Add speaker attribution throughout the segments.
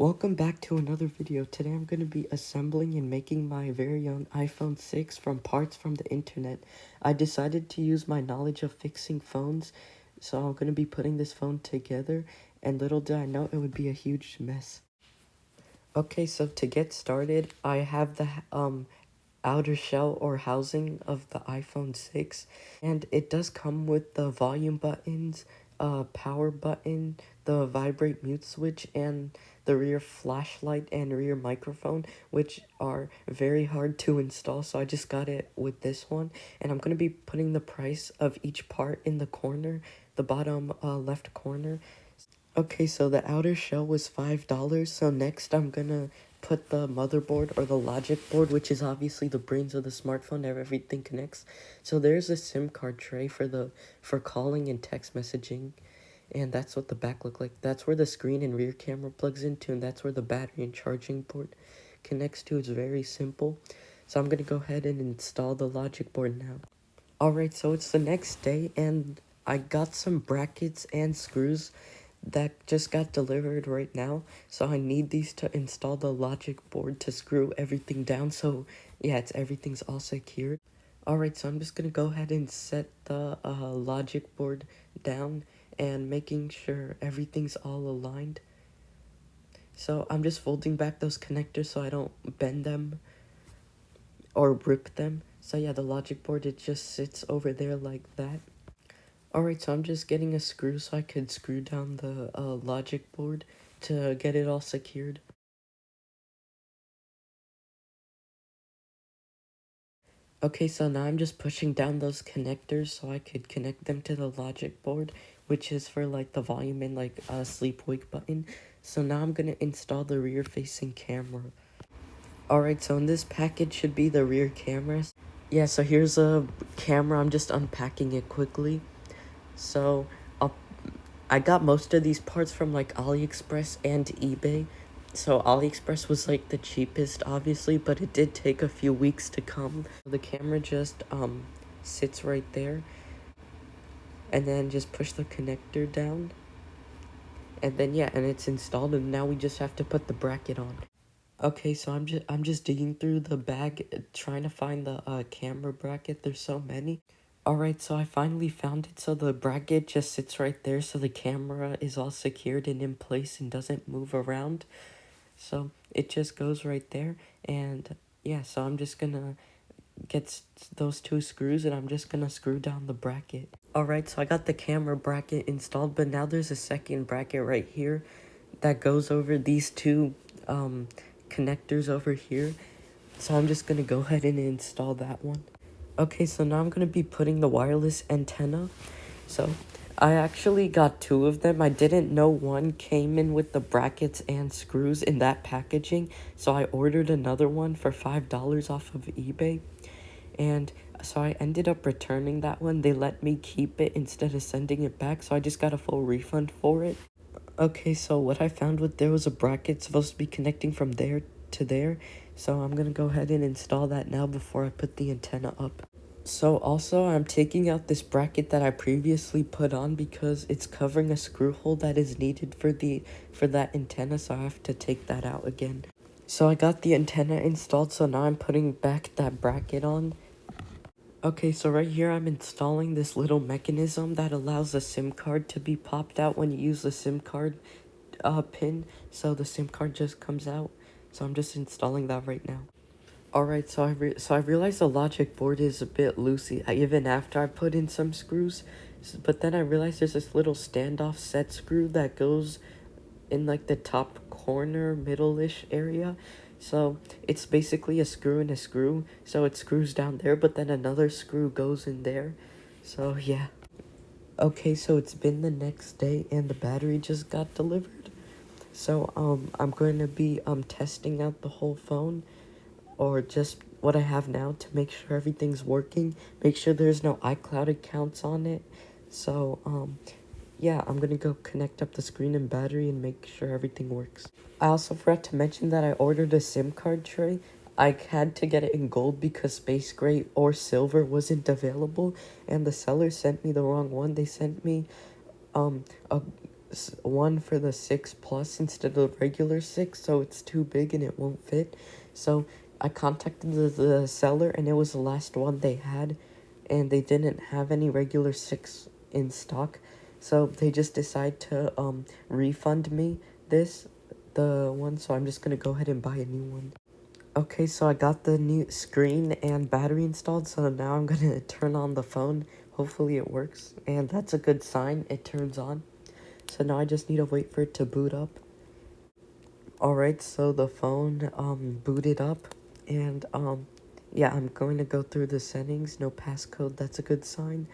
Speaker 1: Welcome back to another video. Today I'm going to be assembling and making my very own iPhone 6 from parts from the internet. I decided to use my knowledge of fixing phones, so I'm going to be putting this phone together, and little did I know it would be a huge mess. Okay, so to get started, I have the outer shell or housing of the iPhone 6, and it does come with the volume buttons, power button, the vibrate mute switch, and the rear flashlight and rear microphone, which are very hard to install, so I just got it with this one. And I'm going to be putting the price of each part in the corner, the bottom left corner. Okay, so the outer shell was $5, so next I'm gonna put the motherboard or the logic board, which is obviously the brains of the smartphone, everything connects. So there's a SIM card tray for calling and text messaging, and that's what the back look like. That's where the screen and rear camera plugs into, and that's where the battery and charging port connects to. It's very simple. So I'm gonna go ahead and install the logic board now. Alright, so it's the next day, and I got some brackets and screws that just got delivered right now, so I need these to install the logic board to screw everything down, so yeah, everything's all secured. Alright, so I'm just gonna go ahead and set the logic board down and making sure everything's all aligned. So I'm just folding back those connectors so I don't bend them or rip them. So yeah, the logic board, it just sits over there like that. Alright, so I'm just getting a screw so I could screw down the logic board to get it all secured. Okay, so now I'm just pushing down those connectors so I could connect them to the logic board, which is for like the volume and like sleep wake button. So now I'm gonna install the rear facing camera. Alright, so in this package should be the rear cameras. Yeah, so here's a camera, I'm just unpacking it quickly. So I got most of these parts from like AliExpress and eBay. So AliExpress was like the cheapest, obviously, but it did take a few weeks to come. The camera just sits right there, and then just push the connector down, and then yeah, and it's installed, and now we just have to put the bracket on. Okay, so I'm just digging through the bag, trying to find the camera bracket. There's so many. Alright, so I finally found it. So the bracket just sits right there, so the camera is all secured and in place and doesn't move around. So it just goes right there, and yeah, so I'm just gonna get those two screws, and I'm just gonna screw down the bracket. Alright, so I got the camera bracket installed, but now there's a second bracket right here that goes over these two connectors over here. So I'm just gonna go ahead and install that one. Okay, so now I'm going to be putting the wireless antenna. So I actually got two of them. I didn't know one came in with the brackets and screws in that packaging. So I ordered another one for $5 off of eBay. And so I ended up returning that one. They let me keep it instead of sending it back. So I just got a full refund for it. Okay, so what I found was there was a bracket supposed to be connecting from there to there. So I'm going to go ahead and install that now before I put the antenna up. So also I'm taking out this bracket that I previously put on because it's covering a screw hole that is needed for that antenna, so I have to take that out again. So I got the antenna installed, so now I'm putting back that bracket on. Okay, so right here I'm installing this little mechanism that allows the SIM card to be popped out when you use the SIM card pin, so the SIM card just comes out. So I'm just installing that right now. Alright, so I realized the logic board is a bit loosey, even after I put in some screws, but then I realized there's this little standoff set screw that goes in like the top corner, middle-ish area. So it's basically a screw and a screw, so it screws down there, but then another screw goes in there. So yeah. Okay, so it's been the next day and the battery just got delivered. So I'm going to be testing out the whole phone, or just what I have now, to make sure everything's working, make sure there's no iCloud accounts on it. So yeah, I'm gonna go connect up the screen and battery and make sure everything works. I also forgot to mention that I ordered a SIM card tray. I had to get it in gold because space gray or silver wasn't available, and the seller sent me the wrong one. They sent me a one for the 6 Plus instead of regular 6, so it's too big and it won't fit. So I contacted the seller, and it was the last one they had, and they didn't have any regular 6 in stock. So they just decided to refund me the one, so I'm just gonna go ahead and buy a new one. Okay, so I got the new screen and battery installed, so now I'm gonna turn on the phone. Hopefully it works, and that's a good sign, it turns on. So now I just need to wait for it to boot up. Alright, so the phone booted up, and yeah, I'm going to go through the settings. No passcode, that's a good sign.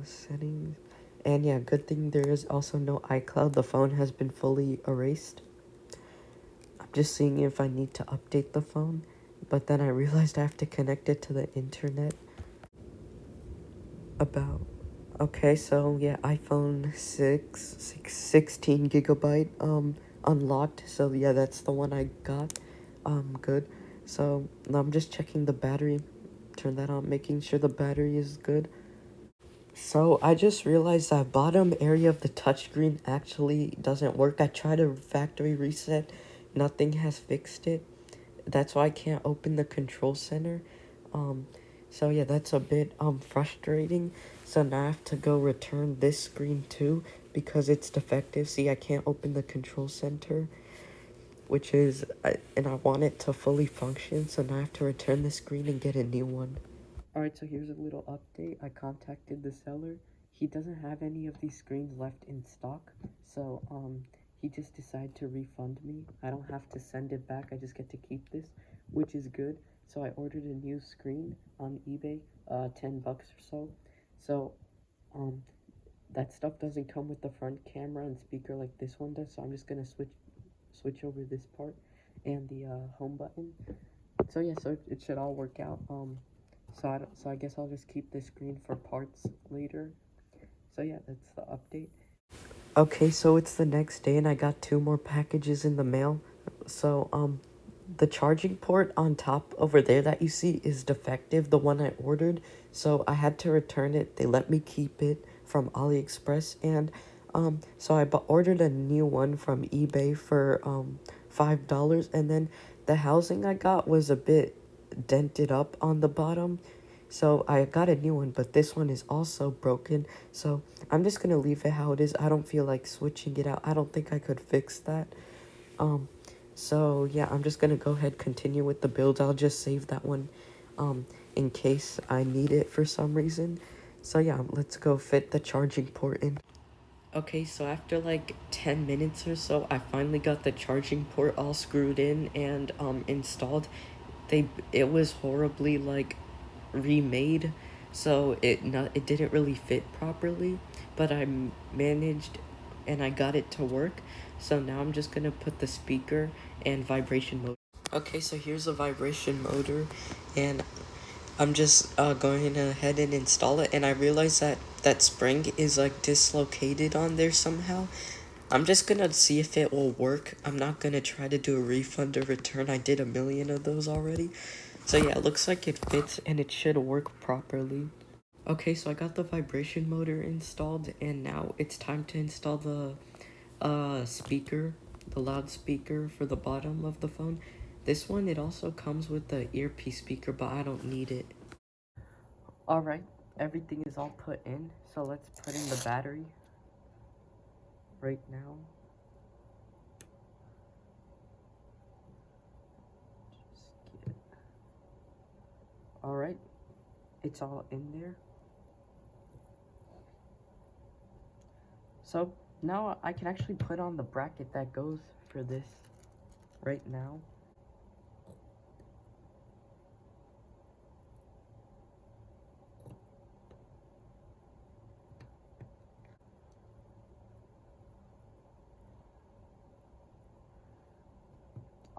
Speaker 1: Settings. And yeah, good thing there is also no iCloud. The phone has been fully erased. I'm just seeing if I need to update the phone, but then I realized I have to connect it to the internet. About Okay, so yeah, iPhone 16 gigabyte unlocked. So yeah, that's the one I got. Good. So now I'm just checking the battery. Turn that on, making sure the battery is good. So I just realized that bottom area of the touchscreen actually doesn't work. I tried a factory reset, nothing has fixed it. That's why I can't open the control center. Um, so yeah, that's a bit frustrating. So now I have to go return this screen too because it's defective. See, I can't open the control center, which is and I want it to fully function. So now I have to return the screen and get a new one. Alright, so here's a little update. I contacted the seller. He doesn't have any of these screens left in stock, so he just decided to refund me. I don't have to send it back, I just get to keep this, which is good. So I ordered a new screen on eBay, 10 bucks or so. So that stuff doesn't come with the front camera and speaker like this one does, so I'm just gonna switch over this part and the home button. So yeah, so it should all work out. So I guess I'll just keep this screen for parts later. So yeah, that's the update. Okay, so it's the next day and I got 2 more packages in the mail. So the charging port on top over there that you see is defective, the one I ordered. So I had to return it. They let me keep it from AliExpress, and so I ordered a new one from eBay for $5, and then the housing I got was a bit dented up on the bottom. So I got a new one, but this one is also broken. So I'm just gonna leave it how it is. I don't feel like switching it out. I don't think I could fix that. So yeah, I'm just gonna go ahead continue with the build. I'll just save that one in case I need it for some reason. So yeah, let's go fit the charging port in. Okay, so after like 10 minutes or so, I finally got the charging port all screwed in and installed. It was horribly like remade, so it didn't really fit properly, but I managed and I got it to work. So now I'm just gonna put the speaker and vibration mode. Okay, so here's the vibration motor, and I'm just going ahead and install it, and I realized that that spring is like dislocated on there somehow. I'm just gonna see if it will work. I'm not gonna try to do a refund or return. I did a million of those already. So yeah, it looks like it fits and it should work properly. Okay, so I got the vibration motor installed, and now it's time to install the speaker, the loudspeaker for the bottom of the phone. This one, it also comes with the earpiece speaker, but I don't need it. Alright, everything is all put in, so let's put in the battery right now. Alright, it's all in there. So now I can actually put on the bracket that goes for this right now.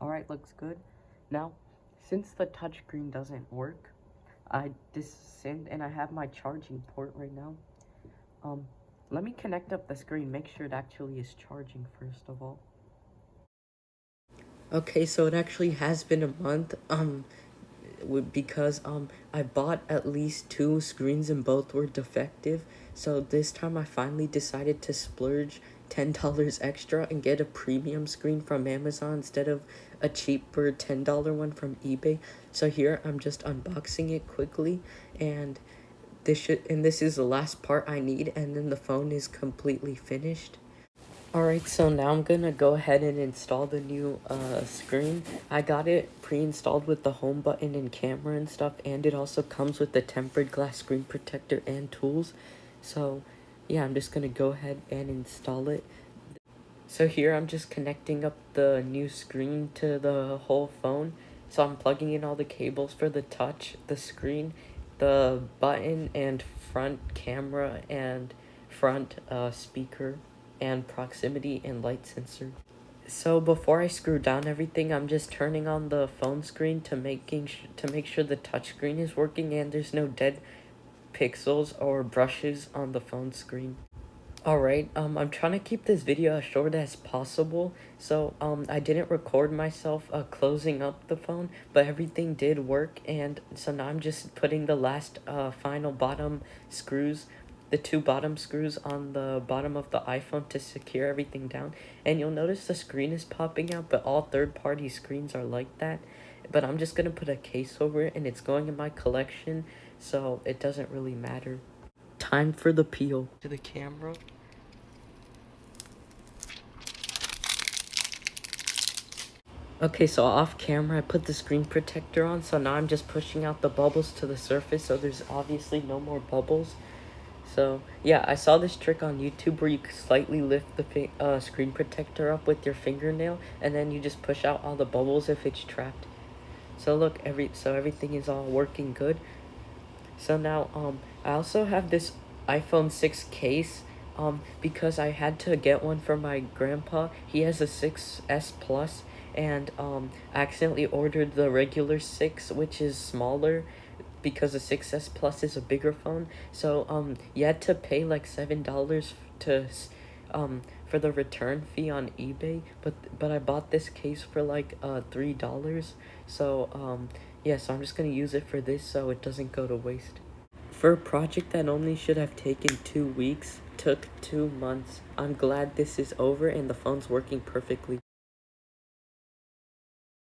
Speaker 1: Alright, looks good. Now, since the touchscreen doesn't work, I disassembled and I have my charging port right now. Let me connect up the screen, make sure it actually is charging first of all. Okay, so it actually has been a month. because I bought at least two screens and both were defective. So this time I finally decided to splurge $10 extra and get a premium screen from Amazon instead of a cheaper $10 one from eBay. So here I'm just unboxing it quickly, and this is the last part I need, and then the phone is completely finished. Alright, so now I'm gonna go ahead and install the new screen. I got it pre-installed with the home button and camera and stuff, and it also comes with the tempered glass screen protector and tools. So yeah, I'm just gonna go ahead and install it. So here I'm just connecting up the new screen to the whole phone. So I'm plugging in all the cables for the touch, the screen, the button, and front camera, and front speaker, and proximity and light sensor. So before I screw down everything, I'm just turning on the phone screen to make sure the touch screen is working and there's no dead pixels or brushes on the phone screen. Alright, I'm trying to keep this video as short as possible, so, I didn't record myself, closing up the phone, but everything did work, and so now I'm just putting the last, final bottom screws, the two bottom screws on the bottom of the iPhone to secure everything down, and you'll notice the screen is popping out, but all third-party screens are like that, but I'm just gonna put a case over it, and it's going in my collection, so it doesn't really matter. Time for the peel. To the camera. Okay, so off camera, I put the screen protector on, so now I'm just pushing out the bubbles to the surface, so there's obviously no more bubbles. So, yeah, I saw this trick on YouTube where you slightly lift the screen protector up with your fingernail, and then you just push out all the bubbles if it's trapped. So look, everything is all working good. So now, I also have this iPhone 6 case, because I had to get one for my grandpa. He has a 6S Plus, and, I accidentally ordered the regular 6, which is smaller, because the 6S Plus is a bigger phone. So, you had to pay like $7 for the return fee on eBay, but I bought this case for like, $3. So, yeah, so I'm just gonna use it for this so it doesn't go to waste. For a project that only should have taken 2 weeks, took 2 months. I'm glad this is over and the phone's working perfectly.